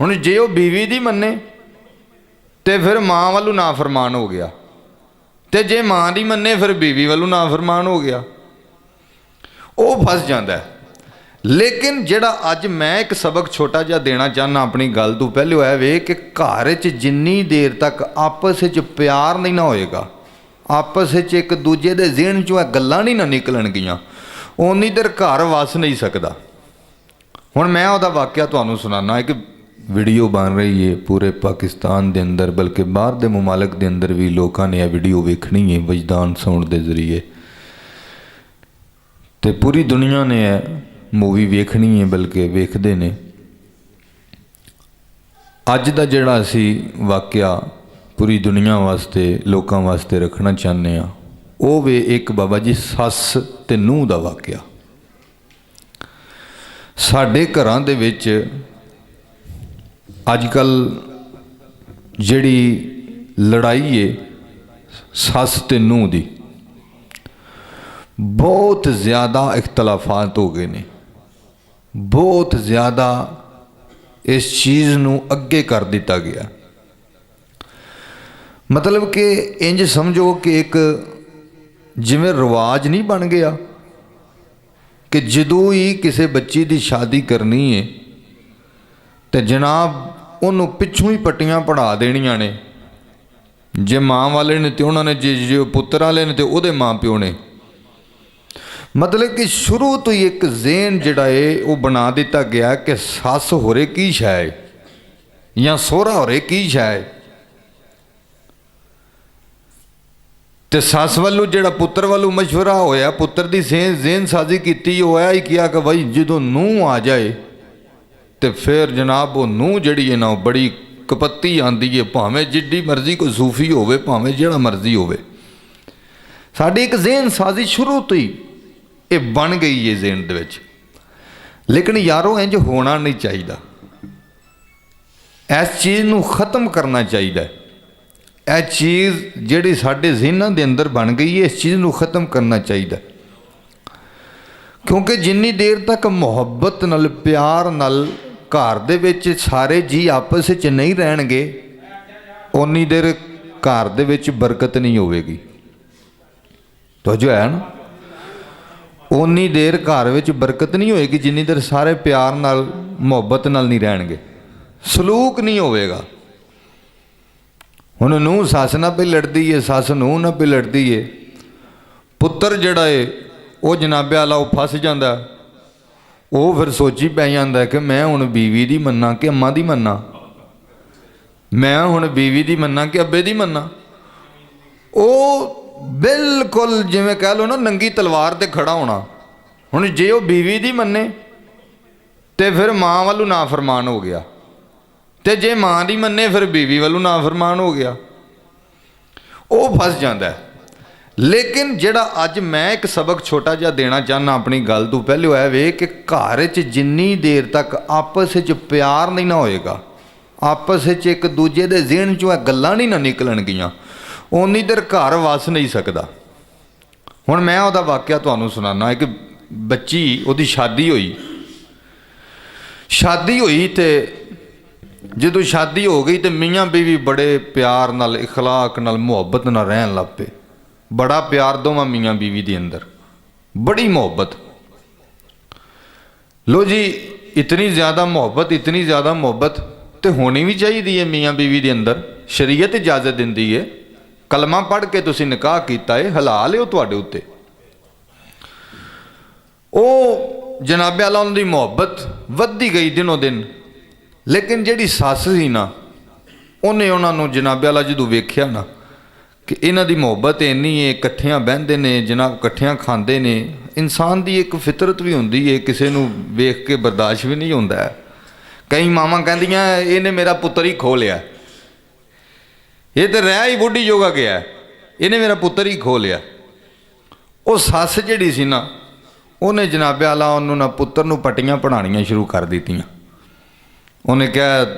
हुण जे वो बीवी दी मन्ने तो फिर माँ वालों नाफरमान हो गया, तो जे माँ दी मन्ने फिर बीवी वालों नाफरमान हो गया, वो फस जाता है। लेकिन जिहड़ा अज मैं एक सबक छोटा जिहा देना चाहना अपनी गल तो पहले होया वे कि घर च जिन्नी देर तक आपस च प्यार नहीं ना होएगा, आपस च एक दूजे दे ज़हन चों गल्लां नहीं ना निकलणगियां, उन्नी देर घर वस नहीं सकता। हुण मैं उहदा वाकिया तुहानूं सुणाना। एक वीडियो बन रही है पूरे पाकिस्तान के अंदर, बल्कि बाहर के मुमालिक के अंदर भी लोगों ने यह वीडियो वेखनी है वजदान साउंड के जरिए, तो पूरी दुनिया ने मूवी वेखनी है, बल्कि वेखते ने। अज का जिहड़ा असी वाकिया पूरी दुनिया वास्ते लोगों वास्ते रखना चाहते हैं, वो वे एक बाबा जी सस ते नूह का वाकिया। साडे घरां दे विच अजकल जिहड़ी लड़ाई है सस ते नूह दी, बहुत ज़्यादा इख्तलाफात हो गए ने, बहुत ज़्यादा इस चीज़ नूं अगे कर दिता गया। मतलब कि इंज समझो कि एक जिवें रिवाज नहीं बन गया कि जदों ही किसी बच्ची की शादी करनी है तो जनाब उन्होंने पिछों ही पट्टियां पढ़ा देनियां ने, जे माँ वाले ने तो उन्होंने, जे पुत्र वाले ने तो उहदे माँ प्यो ने। मतलब कि शुरू तो ही एक ज़हन जिहड़ा है वो बना दिता गया कि सस होरे की शै है या सोहरा होरे की शै है, तो सस वालों जिहड़ा पुत्र वालों मशवरा होया, पुत्र की ज़हन साजी की होया ही किया कि भाई जो नूह आ जाए तो फिर जनाब वो नूह जिहड़ी है ना बड़ी कपत्ती आती है, भावें जिड्डी मर्जी कोई सूफी होवे, भावें जिहड़ा मर्जी होवे। साडी एक ज़हन साजी शुरू तो ही ये बन गई है ज़हन दे विच। लेकिन यारों इंज होना नहीं चाहिए, इस चीज़ नूं ख़त्म करना चाहिए। यह चीज़ जिहड़ी साडे ज़हनां दे अंदर बन गई है, इस चीज़ नूं ख़त्म करना चाहिए, क्योंकि जिन्नी देर तक मुहब्बत नाल प्यार नाल घर दे विच सारे जी आपस च नहीं रहणगे, उन्नी देर घर दे विच बरकत नहीं होवेगी। तो जो है ना, उन्नी देर घर विच बरकत नहीं होएगी जिन्नी देर सारे प्यार नाल मुहब्बत नाल नहीं रहणगे, सलूक नहीं होवेगा। हुण नूह सस नाल पे लड़दी है, सस नूह नाल पे लड़दी है, पुत्र जिहड़ा है वो जनाबे आला वो फस जाता, वो फिर सोची पै जाता कि मैं हुण बीवी दी मन्ना कि अम्मा दी मन्ना, मैं हुण बीवी दी मन्ना कि अब्बे दी मन्ना। वो बिल्कुल जिवें कह लो ना नंगी तलवार ते खड़ा होना। हुण जे वो बीवी दी मन्ने तो फिर माँ वालों नाफरमान हो गया, तो जे माँ दी मन्ने फिर बीवी वालों नाफरमान हो गया, वो फस जाता है। लेकिन जिहड़ा अज मैं एक सबक छोटा जिहा देना चाहना अपनी गल तो पहले होया वे कि घर च जिन्नी देर तक आपस च प्यार नहीं ना होएगा, आपस च एक दूजे दे ज़हन चों गल्लां नहीं ना निकलणगियां, उन्नी देर घर वस नहीं सकता। हुण मैं उहदा वाकिया तुहानूं सुणाना। एक बच्ची उहदी शादी होई ते जदों शादी हो गई तो मियाँ बीवी बड़े प्यार नाल इखलाक नाल मुहब्बत नाल रहन लग पे, बड़ा प्यार दोवां मियाँ बीवी के अंदर, बड़ी मुहब्बत। लो जी, इतनी ज़्यादा मुहब्बत तो होनी भी चाहिए है मियाँ बीवी के अंदर, शरीयत इजाजत दिंदी है, कलमा पढ़ के तुसीं निकाह कीता है, हलाल है वो तुहाडे उत्ते। वो जनाबे आला उन्हां दी मुहब्बत वधदी गई दिनों दिन। लेकिन जिहड़ी सस सी ना, उन्हें उन्होंने जनाबे आला जदों वेख्या ना कि इन्हां दी मुहब्बत इन्नी है, इकट्ठियां बहिंदे ने जनाब, इकट्ठियां खांदे ने। इंसान की एक फितरत भी हुंदी है, किसी नूं वेख के बर्दाश्त भी नहीं हुंदा है। कई मावां कहंदियां इहने मेरा पुत्तर ही खो लिया, ये तो रहा ही बुढ़ी जोगा गया, इन्हें मेरा पुत्तर ही खो लिया। वो सस जिहड़ी सी ना, उन्हें जनाबे आला उन्होंने ना पुत्तर नूं पट्टियां पढ़ाणियां शुरू कर दित्तियां। उन्हें कहा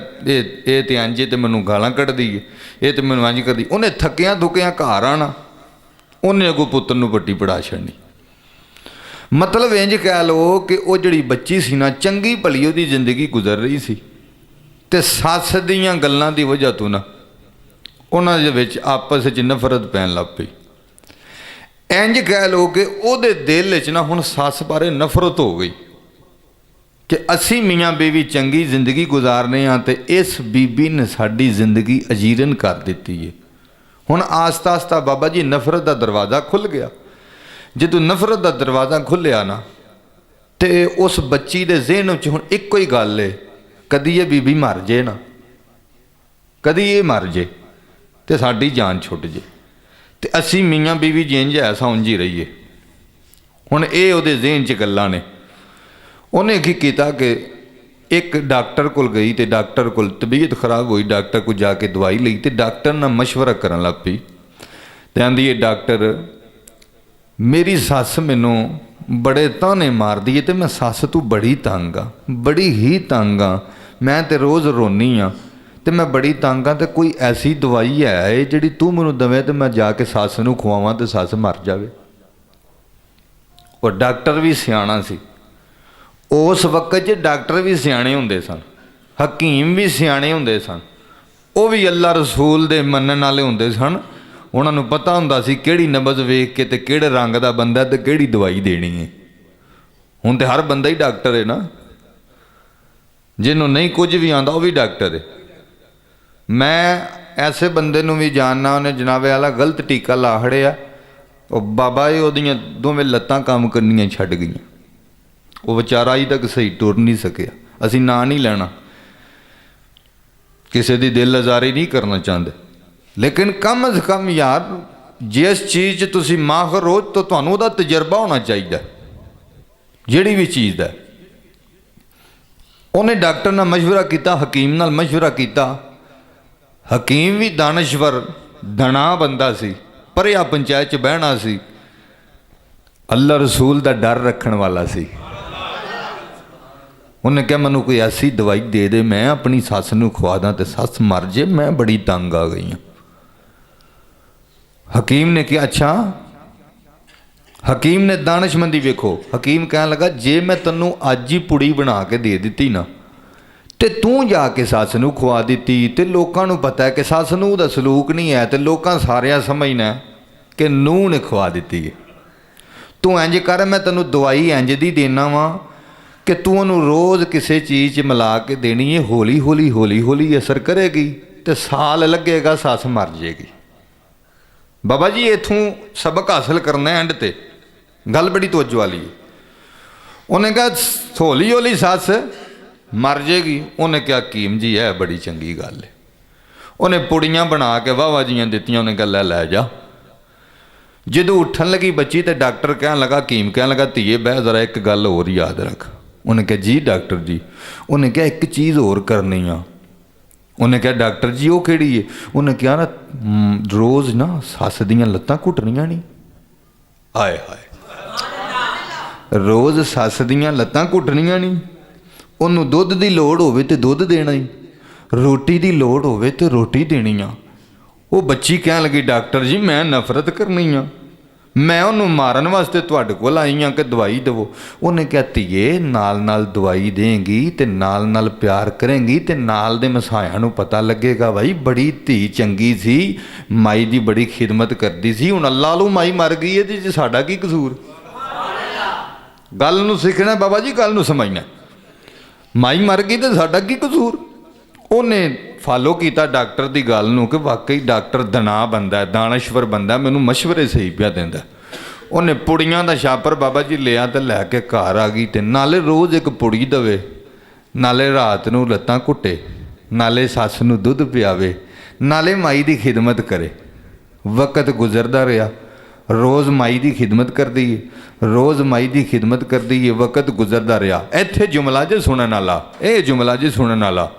ये तो इंज तो मैनू गालां कढ़दी है, ये तो मैनू इंज करदी। उन्हें थकिया थुकिया घर आना, उन्हें अगों पुत्र नूं पट्टी पढ़ा छड्डनी। मतलब इंज कह लो कि वो जिहड़ी बच्ची सी ना, चंगी भली उहदी जिंदगी गुजर रही सी, ਤੇ ਸੱਸ ਦੀਆਂ ਗੱਲਾਂ ਦੀ ਵਜ੍ਹਾ ਤੋਂ ਨਾ ਉਹਨਾਂ ਦੇ ਵਿੱਚ ਆਪਸ ਵਿੱਚ ਨਫ਼ਰਤ ਪੈਣ ਲੱਗ ਪਈ। ਇੰਜ ਕਹਿ ਲਓ ਕਿ ਉਹਦੇ ਦਿਲ ਵਿੱਚ ਨਾ ਹੁਣ ਸੱਸ ਬਾਰੇ ਨਫ਼ਰਤ ਹੋ ਗਈ ਕਿ ਅਸੀਂ ਮੀਆਂ ਬੀਵੀ ਚੰਗੀ ਜ਼ਿੰਦਗੀ ਗੁਜ਼ਾਰਨੇ ਆ ਤੇ ਇਸ ਬੀਬੀ ਨੇ ਸਾਡੀ ਜ਼ਿੰਦਗੀ ਅਜੀਰਨ ਕਰ ਦਿੱਤੀ ਹੈ। ਹੁਣ ਆਸਤਾ ਆਸਤਾ ਬਾਬਾ ਜੀ ਨਫ਼ਰਤ ਦਾ ਦਰਵਾਜ਼ਾ ਖੁੱਲ੍ਹ ਗਿਆ। ਜਦੋਂ ਨਫ਼ਰਤ ਦਾ ਦਰਵਾਜ਼ਾ ਖੁੱਲ੍ਹਿਆ ਨਾ ਤੇ ਉਸ ਬੱਚੀ ਦੇ ਜ਼ਿਹਨ ਵਿੱਚ ਹੁਣ ਇੱਕੋ ਹੀ ਗੱਲ ਹੈ, ਕਦੀ ਇਹ ਬੀਬੀ ਮਰ ਜੇ ਨਾ, ਕਦੀ ਇਹ ਮਰ ਜੇ ਤੇ ਸਾਡੀ ਜਾਨ ਛੁੱਟ ਜੇ ਤੇ ਅਸੀਂ ਮੀਆਂ ਬੀਵੀ ਜਿੰਜ ਐਸਾ ਉਂਝ ਹੀ ਰਹੀਏ। ਹੁਣ ਇਹ ਉਹਦੇ ਜ਼ਿਹਨ 'ਚ ਗੱਲਾਂ ਨੇ। ਉਹਨੇ ਕੀ ਕੀਤਾ ਕਿ ਇੱਕ ਡਾਕਟਰ ਕੋਲ ਗਈ ਤੇ ਡਾਕਟਰ ਕੋਲ ਤਬੀਅਤ ਖਰਾਬ ਹੋਈ, ਡਾਕਟਰ ਕੋਲ ਜਾ ਕੇ ਦਵਾਈ ਲਈ ਤੇ ਡਾਕਟਰ ਨਾਲ ਮਸ਼ਵਰਾ ਕਰਨ ਲੱਗ ਪਈ ਤੇ ਆਂਦੀ ਹੈ, ਡਾਕਟਰ ਮੇਰੀ ਸੱਸ ਮੈਨੂੰ ਬੜੇ ਤਾਨੇ ਮਾਰਦੀ ਹੈ ਤੇ ਮੈਂ ਸੱਸ ਤੋਂ ਬੜੀ ਤੰਗ ਆ, ਬੜੀ ਹੀ ਤੰਗ ਆ, ਮੈਂ ਤੇ ਰੋਜ਼ ਰੋਨੀ ਆ ਤੇ ਮੈਂ ਬੜੀ ਤੰਗ ਆ ਤੇ ਕੋਈ ਐਸੀ ਦਵਾਈ ਹੈ ਜਿਹੜੀ ਤੂੰ ਮੈਨੂੰ ਦਵੇਂ ਤੇ ਮੈਂ ਜਾ ਕੇ ਸੱਸ ਨੂੰ ਖਵਾਵਾਂ ਤੇ ਸੱਸ ਮਰ ਜਾਵੇ। ਉਹ ਡਾਕਟਰ ਵੀ ਸਿਆਣਾ ਸੀ। ਉਸ ਵਕਤ 'ਚ ਡਾਕਟਰ ਵੀ ਸਿਆਣੇ ਹੁੰਦੇ ਸਨ, ਹਕੀਮ ਵੀ ਸਿਆਣੇ ਹੁੰਦੇ ਸਨ, ਉਹ ਵੀ ਅੱਲਾ ਰਸੂਲ ਦੇ ਮੰਨਣ ਵਾਲੇ ਹੁੰਦੇ ਸਨ। ਉਹਨਾਂ ਨੂੰ ਪਤਾ ਹੁੰਦਾ ਸੀ ਕਿਹੜੀ ਨਬਜ਼ ਵੇਖ ਕੇ ਤੇ ਕਿਹੜੇ ਰੰਗ ਦਾ ਬੰਦਾ ਤੇ ਕਿਹੜੀ ਦਵਾਈ ਦੇਣੀ ਹੈ। ਹੁਣ ਤੇ ਹਰ ਬੰਦਾ ਹੀ ਡਾਕਟਰ ਹੈ ਨਾ, ਜਿਹਨੂੰ ਨਹੀਂ ਕੁਝ ਵੀ ਆਉਂਦਾ ਉਹ ਵੀ ਡਾਕਟਰ ਹੈ। ਮੈਂ ਐਸੇ ਬੰਦੇ ਨੂੰ ਵੀ ਜਾਣਨਾ, ਉਹਨੇ ਜਨਾਬੇ ਵਾਲਾ ਗਲਤ ਟੀਕਾ ਲਾ ਖੜਿਆ, ਉਹ ਬਾਬਾ ਜੀ ਉਹਦੀਆਂ ਦੋਵੇਂ ਲੱਤਾਂ ਕੰਮ ਕਰਨੀਆਂ ਛੱਡ ਗਈਆਂ, ਉਹ ਵਿਚਾਰਾ ਅਜੇ ਤੱਕ ਸਹੀ ਟੁਰ ਨਹੀਂ ਸਕਿਆ। ਅਸੀਂ ਨਾਂ ਨਹੀਂ ਲੈਣਾ, ਕਿਸੇ ਦੀ ਦਿਲ ਆਜ਼ਾਰੀ ਨਹੀਂ ਕਰਨਾ ਚਾਹੁੰਦੇ, ਲੇਕਿਨ ਕਮ ਅਜ਼ ਕਮ ਯਾਰ ਜਿਸ ਚੀਜ਼ 'ਚ ਤੁਸੀਂ ਮਾਹਰ ਹੋ ਤਾਂ ਤੁਹਾਨੂੰ ਉਹਦਾ ਤਜਰਬਾ ਹੋਣਾ ਚਾਹੀਦਾ, ਜਿਹੜੀ ਵੀ ਚੀਜ਼ ਦਾ। ਉਹਨੇ ਡਾਕਟਰ ਨਾਲ ਮਸ਼ਵਰਾ ਕੀਤਾ, ਹਕੀਮ ਨਾਲ ਮਸ਼ਵਰਾ ਕੀਤਾ। ਹਕੀਮ ਵੀ ਦਾਨਸ਼ਵਰ ਦਣਾ ਬੰਦਾ ਸੀ, ਪਰਿਆ ਪੰਚਾਇਤ 'ਚ ਬਹਿਣਾ ਸੀ, ਅੱਲਾ ਰਸੂਲ ਦਾ ਡਰ ਰੱਖਣ ਵਾਲਾ ਸੀ। ਉਹਨੇ ਕਿਹਾ ਮੈਨੂੰ ਕੋਈ ਐਸੀ ਦਵਾਈ ਦੇ ਦੇ ਮੈਂ ਆਪਣੀ ਸੱਸ ਨੂੰ ਖਵਾ ਦਾਂ ਤੇ ਸੱਸ ਮਰ ਜੇ, ਮੈਂ ਬੜੀ ਤੰਗ ਆ ਗਈ ਹਾਂ। ਹਕੀਮ ਨੇ ਕਿਹਾ ਅੱਛਾ। ਹਕੀਮ ਨੇ ਦਾਨਸ਼ਮੰਦੀ ਵੇਖੋ। ਹਕੀਮ ਕਹਿਣ ਲੱਗਾ ਜੇ ਮੈਂ ਤੈਨੂੰ ਅੱਜ ਹੀ ਪੁੜੀ ਬਣਾ ਕੇ ਦੇ ਦਿੱਤੀ ਨਾ ਤੇ ਤੂੰ ਜਾ ਕੇ ਸੱਸ ਨੂੰ ਖਵਾ ਦਿੱਤੀ ਤੇ ਲੋਕਾਂ ਨੂੰ ਪਤਾ ਹੈ ਕਿ ਸੱਸ ਨੂੰ ਉਹਦਾ ਸਲੂਕ ਨਹੀਂ ਹੈ ਤੇ ਲੋਕਾਂ ਸਾਰਿਆਂ ਸਮਝਣਾ ਕਿ ਨੂੰਹ ਨੇ ਖਵਾ ਦਿੱਤੀ ਹੈ। ਤੂੰ ਇੰਜ ਕਰ, ਮੈਂ ਤੈਨੂੰ ਦਵਾਈ ਇੰਜ ਦੀ ਦੇਣਾ ਵਾਂ ਕਿ ਤੂੰ ਉਹਨੂੰ ਰੋਜ਼ ਕਿਸੇ ਚੀਜ਼ 'ਚ ਮਿਲਾ ਕੇ ਦੇਣੀ ਹੈ, ਹੌਲੀ ਹੌਲੀ ਹੌਲੀ ਹੌਲੀ ਅਸਰ ਕਰੇਗੀ ਤੇ ਸਾਲ ਲੱਗੇਗਾ ਸੱਸ ਮਰ ਜਾਏਗੀ। ਬਾਬਾ ਜੀ ਇੱਥੋਂ ਸਬਕ ਹਾਸਲ ਕਰਨਾ ਐਂਡ ਤੇ ਗੱਲ ਬੜੀ ਤਵੱਜੋ ਵਾਲੀ ਹੈ। ਉਹਨੇ ਕਿਹਾ ਹੌਲੀ ਹੌਲੀ ਸੱਸ ਮਰ ਜਾਏਗੀ। ਉਹਨੇ ਕਿਹਾ ਹਕੀਮ ਜੀ ਇਹ ਬੜੀ ਚੰਗੀ ਗੱਲ ਹੈ। ਉਹਨੇ ਪੁੜੀਆਂ ਬਣਾ ਕੇ ਵਾਹਵਾ ਜੀਆਂ ਦਿੱਤੀਆਂ। ਉਹਨੇ ਕਿਹਾ ਲੈ ਜਾ। ਜਦੋਂ ਉੱਠਣ ਲੱਗੀ ਬੱਚੀ ਤੇ ਡਾਕਟਰ ਕਹਿਣ ਲੱਗਾ, ਹਕੀਮ ਕਹਿਣ ਲੱਗਾ ਧੀਏ ਬਹਿ ਜ਼ਰਾ, ਇੱਕ ਗੱਲ ਹੋਰ ਯਾਦ ਰੱਖ। ਉਹਨੇ ਕਿਹਾ ਜੀ ਡਾਕਟਰ ਜੀ। ਉਹਨੇ ਕਿਹਾ ਇੱਕ ਚੀਜ਼ ਹੋਰ ਕਰਨੀ ਆ। ਉਹਨੇ ਕਿਹਾ ਡਾਕਟਰ ਜੀ ਉਹ ਕਿਹੜੀ ਹੈ? ਉਹਨੇ ਕਿਹਾ ਨਾ ਰੋਜ਼ ਨਾ ਸੱਸ ਦੀਆਂ ਲੱਤਾਂ ਘੁੱਟਣੀਆਂ ਨਹੀਂ। ਆਏ ਹਾਏ, ਰੋਜ਼ ਸੱਸ ਦੀਆਂ ਲੱਤਾਂ ਘੁੱਟਣੀਆਂ ਨਹੀਂ। ਉਹਨੂੰ ਦੁੱਧ ਦੀ ਲੋੜ ਹੋਵੇ ਤੇ ਦੁੱਧ ਦੇਣਾ ਹੀ, ਰੋਟੀ ਦੀ ਲੋੜ ਹੋਵੇ ਤੇ ਰੋਟੀ ਦੇਣੀ ਆ। ਉਹ ਬੱਚੀ ਕਹਿਣ ਲੱਗੀ ਡਾਕਟਰ ਜੀ ਮੈਂ ਨਫ਼ਰਤ ਕਰਨੀ ਆ, ਮੈਂ ਉਹਨੂੰ ਮਾਰਨ ਵਾਸਤੇ ਤੁਹਾਡੇ ਕੋਲ ਆਈ ਹਾਂ ਕਿ ਦਵਾਈ ਦੇਵੋ। ਉਹਨੇ ਕਿਹਾ ਧੀਏ ਨਾਲ ਨਾਲ ਦਵਾਈ ਦੇਂਗੀ ਤੇ ਨਾਲ ਨਾਲ ਪਿਆਰ ਕਰੇਂਗੀ ਤੇ ਨਾਲ ਦੇ ਮਸਾਇਆਂ ਨੂੰ ਪਤਾ ਲੱਗੇਗਾ ਬਾਈ ਬੜੀ ਧੀ ਚੰਗੀ ਸੀ, ਮਾਈ ਦੀ ਬੜੀ ਖਿਦਮਤ ਕਰਦੀ ਸੀ। ਹੁਣ ਅੱਲਾ ਨੂੰ ਮਾਈ ਮਰ ਗਈ ਇਹਦੇ 'ਚ ਸਾਡਾ ਕੀ ਕਸੂਰ? ਗੱਲ ਨੂੰ ਸਿੱਖਣਾ ਬਾਬਾ ਜੀ, ਗੱਲ ਨੂੰ ਸਮਝਣਾ। ਮਾਈ ਮਰ ਗਈ ਤੇ ਸਾਡਾ ਕੀ ਕਸੂਰ? ਉਹਨੇ ਫਾਲੋ ਕੀਤਾ ਡਾਕਟਰ ਦੀ ਗੱਲ ਨੂੰ ਕਿ ਵਾਕਈ ਡਾਕਟਰ ਦਣਾ ਬੰਦਾ, ਦਾਨਸ਼ਵਰ ਬੰਦਾ, ਮੈਨੂੰ ਮਸ਼ਵਰੇ ਸਹੀ ਪਿਆ ਦਿੰਦਾ। ਉਹਨੇ ਪੁੜੀਆਂ ਦਾ ਛਾਪਰ ਬਾਬਾ ਜੀ ਲਿਆ ਤੇ ਲੈ ਕੇ ਘਰ ਆ ਗਈ ਤੇ ਨਾਲੇ ਰੋਜ਼ ਇੱਕ ਪੁੜੀ ਦੇਵੇ, ਨਾਲੇ ਰਾਤ ਨੂੰ ਲੱਤਾਂ ਘੁੱਟੇ, ਨਾਲੇ ਸੱਸ ਨੂੰ ਦੁੱਧ ਪਿਆਵੇ, ਨਾਲੇ ਮਾਈ ਦੀ ਖਿਦਮਤ ਕਰੇ। ਵਕਤ ਗੁਜ਼ਰਦਾ ਰਿਹਾ, ਰੋਜ਼ ਮਾਈ ਦੀ ਖਿਦਮਤ ਕਰਦੀ ਹੈ, ਰੋਜ਼ ਮਾਈ ਦੀ ਖਿਦਮਤ ਕਰਦੀ ਹੈ। ਵਕਤ ਗੁਜ਼ਰਦਾ ਰਿਹਾ। ਇੱਥੇ ਜੁਮਲਾ ਜੇ ਸੁਣਨ ਵਾਲਾ, ਇਹ ਜੁਮਲਾ ਜੇ ਸੁਣਨ ਵਾਲਾ।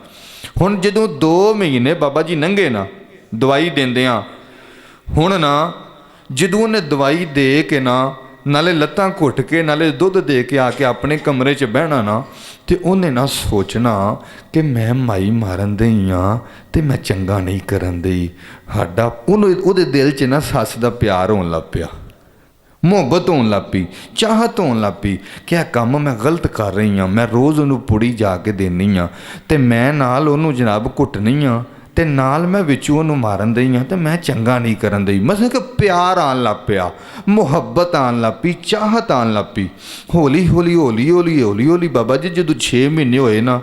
ਹੁਣ ਜਦੋਂ 2 ਮਹੀਨੇ ਬਾਬਾ ਜੀ ਲੰਘੇ ਨਾ ਦਵਾਈ ਦਿੰਦਿਆਂ, ਹੁਣ ਨਾ ਜਦੋਂ ਉਹਨੇ ਦਵਾਈ ਦੇ ਕੇ ਨਾ ਨਾਲੇ ਲੱਤਾਂ ਘੁੱਟ ਕੇ ਨਾਲੇ ਦੁੱਧ ਦੇ ਕੇ ਆ ਕੇ ਆਪਣੇ ਕਮਰੇ 'ਚ ਬਹਿਣਾ ਨਾ ਤੇ ਉਹਨੇ ਨਾ ਸੋਚਣਾ ਕਿ ਮੈਂ ਮਾਈ ਮਾਰਨ ਦਈ ਹਾਂ ਤੇ ਮੈਂ ਚੰਗਾ ਨਹੀਂ ਕਰਨ ਦਈ। ਸਾਡਾ ਉਹਦੇ ਦਿਲ 'ਚ ਨਾ ਸੱਸ ਦਾ ਪਿਆਰ ਹੋਣ ਲੱਗ ਪਿਆ। ਮੁਹੱਬਤ ਹੋਣ ਲੱਗ ਪਈ, ਚਾਹਤ ਹੋਣ ਲੱਗ ਪਈ ਕਿ ਇਹ ਕੰਮ ਮੈਂ ਗਲਤ ਕਰ ਰਹੀ ਹਾਂ। ਮੈਂ ਰੋਜ਼ ਉਹਨੂੰ ਪੁੜੀ ਜਾ ਕੇ ਦੇਣੀ ਹਾਂ ਅਤੇ ਮੈਂ ਨਾਲ ਉਹਨੂੰ ਜਨਾਬ ਕੁੱਟਣੀ ਹਾਂ ਅਤੇ ਨਾਲ ਮੈਂ ਵਿੱਚੋਂ ਉਹਨੂੰ ਮਾਰਨ ਦਈ ਹਾਂ, ਅਤੇ ਮੈਂ ਚੰਗਾ ਨਹੀਂ ਕਰਨ ਦਈ। ਮਤਲਬ ਕਿ ਪਿਆਰ ਆਉਣ ਲੱਗ ਪਿਆ, ਮੁਹੱਬਤ ਆਉਣ ਲੱਗ ਪਈ, ਚਾਹਤ ਆਉਣ ਲੱਗ ਪਈ। ਹੌਲੀ ਹੌਲੀ ਹੌਲੀ ਹੌਲੀ ਹੌਲੀ ਹੌਲੀ ਬਾਬਾ ਜੀ ਜਦੋਂ 6 ਮਹੀਨੇ ਹੋਏ ਨਾ,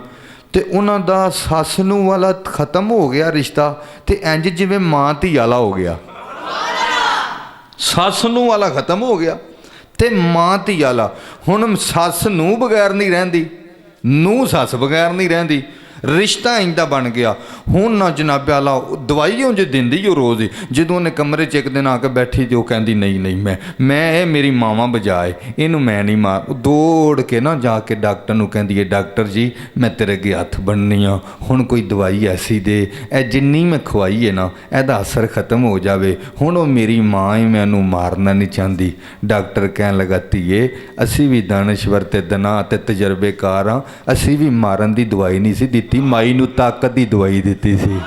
ਅਤੇ ਉਹਨਾਂ ਦਾ ਸੱਸ ਨੂੰ ਵਾਲਾ ਖਤਮ ਹੋ ਗਿਆ ਰਿਸ਼ਤਾ, ਅਤੇ ਇੰਜ ਜਿਵੇਂ ਮਾਂ ਧੀ ਵਾਲਾ ਹੋ ਗਿਆ। ਸੱਸ ਨੂੰ ਵਾਲਾ ਖਤਮ ਹੋ ਗਿਆ ਤੇ ਮਾਂ ਧੀ ਵਾਲਾ। ਹੁਣ ਸੱਸ ਨੂੰ ਬਗੈਰ ਨਹੀਂ ਰਹਿੰਦੀ, ਨੂੰ ਸੱਸ ਬਗੈਰ ਨਹੀਂ ਰਹਿੰਦੀ, ਰਿਸ਼ਤਾ ਇੰਦਾ ਬਣ ਗਿਆ। ਹੁਣ ਨਾ ਜਨਾਬ ਆਲਾ ਦਵਾਈ ਉਂਝ ਦਿੰਦੀ ਉਹ ਰੋਜ਼ ਹੀ। ਜਦੋਂ ਉਹਨੇ ਕਮਰੇ 'ਚ ਇੱਕ ਦਿਨ ਆ ਕੇ ਬੈਠੀ ਤੇ ਉਹ ਕਹਿੰਦੀ ਨਹੀਂ ਮੈਂ ਇਹ ਮੇਰੀ ਮਾਵਾਂ ਬਜਾਏ, ਇਹਨੂੰ ਮੈਂ ਨਹੀਂ ਮਾਰ। ਦੌੜ ਕੇ ਨਾ ਜਾ ਕੇ ਡਾਕਟਰ ਨੂੰ ਕਹਿੰਦੀ ਹੈ, ਡਾਕਟਰ ਜੀ ਮੈਂ ਤੇਰੇ ਅੱਗੇ ਹੱਥ ਬੰਨ੍ਹਣੀ ਆ, ਹੁਣ ਕੋਈ ਦਵਾਈ ਐਸੀ ਦੇ, ਇਹ ਜਿੰਨੀ ਮੈਂ ਖਵਾਈ ਹੈ ਨਾ ਇਹਦਾ ਅਸਰ ਖਤਮ ਹੋ ਜਾਵੇ। ਹੁਣ ਉਹ ਮੇਰੀ ਮਾਂ ਹੀ ਮੈਨੂੰ ਮਾਰਨਾ ਨਹੀਂ ਚਾਹੁੰਦੀ। ਡਾਕਟਰ ਕਹਿਣ ਲੱਗਾ, ਧੀਏ ਅਸੀਂ ਵੀ ਦਾਨਸ਼ਵਰ ਤੇ ਦਨਾ ਅਤੇ ਤਜਰਬੇਕਾਰ ਹਾਂ, ਅਸੀਂ ਵੀ ਮਾਰਨ ਦੀ ਦਵਾਈ ਨਹੀਂ ਸੀ ਦਿੱਤੀ, ਮਾਈ ਨੂੰ ਤਾਕਤ ਦੀ ਦਵਾਈ ਦਿੱਤੀ ਸੀ।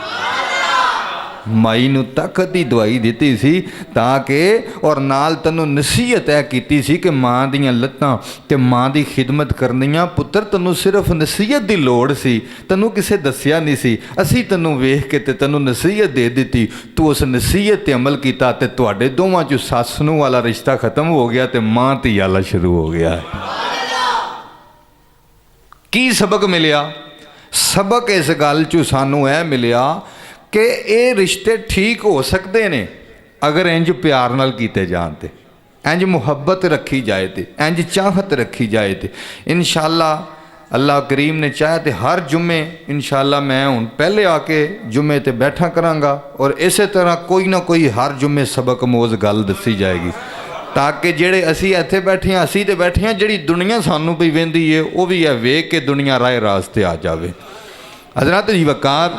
ਮਾਈ ਨੂੰ ਤਾਕਤ ਦੀ ਦਵਾਈ ਦਿੱਤੀ ਸੀ ਤਾਂ ਕਿ ਔਰ ਨਾਲ ਤੈਨੂੰ ਨਸੀਹਤ ਇਹ ਕੀਤੀ ਸੀ ਕਿ ਮਾਂ ਦੀਆਂ ਲੱਤਾਂ ਤੇ ਮਾਂ ਦੀ ਖਿਦਮਤ ਕਰਨੀਆਂ। ਪੁੱਤਰ ਤੈਨੂੰ ਸਿਰਫ ਨਸੀਹਤ ਦੀ ਲੋੜ ਸੀ, ਤੈਨੂੰ ਕਿਸੇ ਦੱਸਿਆ ਨਹੀਂ ਸੀ, ਅਸੀਂ ਤੈਨੂੰ ਵੇਖ ਕੇ ਤੇ ਤੈਨੂੰ ਨਸੀਹਤ ਦੇ ਦਿੱਤੀ। ਤੂੰ ਉਸ ਨਸੀਹਤ ਤੇ ਅਮਲ ਕੀਤਾ ਤੇ ਤੁਹਾਡੇ ਦੋਵਾਂ 'ਚ ਸੱਸ ਨੂੰ ਵਾਲਾ ਰਿਸ਼ਤਾ ਖਤਮ ਹੋ ਗਿਆ ਤੇ ਮਾਂ ਧੀ ਵਾਲਾ ਸ਼ੁਰੂ ਹੋ ਗਿਆ। ਕੀ ਸਬਕ ਮਿਲਿਆ? ਸਬਕ ਇਸ ਗੱਲ 'ਚੋਂ ਸਾਨੂੰ ਇਹ ਮਿਲਿਆ ਕਿ ਇਹ ਰਿਸ਼ਤੇ ਠੀਕ ਹੋ ਸਕਦੇ ਨੇ ਅਗਰ ਇੰਜ ਪਿਆਰ ਨਾਲ ਕੀਤੇ ਜਾਣ, ਤੇ ਇੰਜ ਮੁਹੱਬਤ ਰੱਖੀ ਜਾਏ, ਤੇ ਇੰਜ ਚਾਹਤ ਰੱਖੀ ਜਾਏ। ਤੇ ਇਨਸ਼ਾਅੱਲਾ ਅੱਲਾਹ ਕਰੀਮ ਨੇ ਚਾਹਿਆ ਤੇ ਹਰ ਜੁਮੇ ਇਨਸ਼ਾਅੱਲਾ ਮੈਂ ਹੁਣ ਪਹਿਲੇ ਆ ਕੇ ਜੁਮੇ ਤੇ ਬੈਠਾ ਕਰਾਂਗਾ ਔਰ ਇਸੇ ਤਰ੍ਹਾਂ ਕੋਈ ਨਾ ਕੋਈ ਹਰ ਜੁਮੇ ਸਬਕ ਮੋਜ਼ ਗੱਲ ਦੱਸੀ ਜਾਏਗੀ, ਤਾਂ ਕਿ ਜਿਹੜੇ ਅਸੀਂ ਇੱਥੇ ਬੈਠੇ ਹਾਂ, ਅਸੀਂ ਤੇ ਬੈਠੇ ਹਾਂ, ਜਿਹੜੀ ਦੁਨੀਆ ਸਾਨੂੰ ਪਈ ਵਹਿੰਦੀ ਹੈ ਉਹ ਵੀ ਇਹ ਵੇਖ ਕੇ ਦੁਨੀਆ ਰਾਹ ਰਾਸਤੇ ਆ ਜਾਵੇ। ਹਜ਼ਰਤ ਜੀ ਵਕਾਰ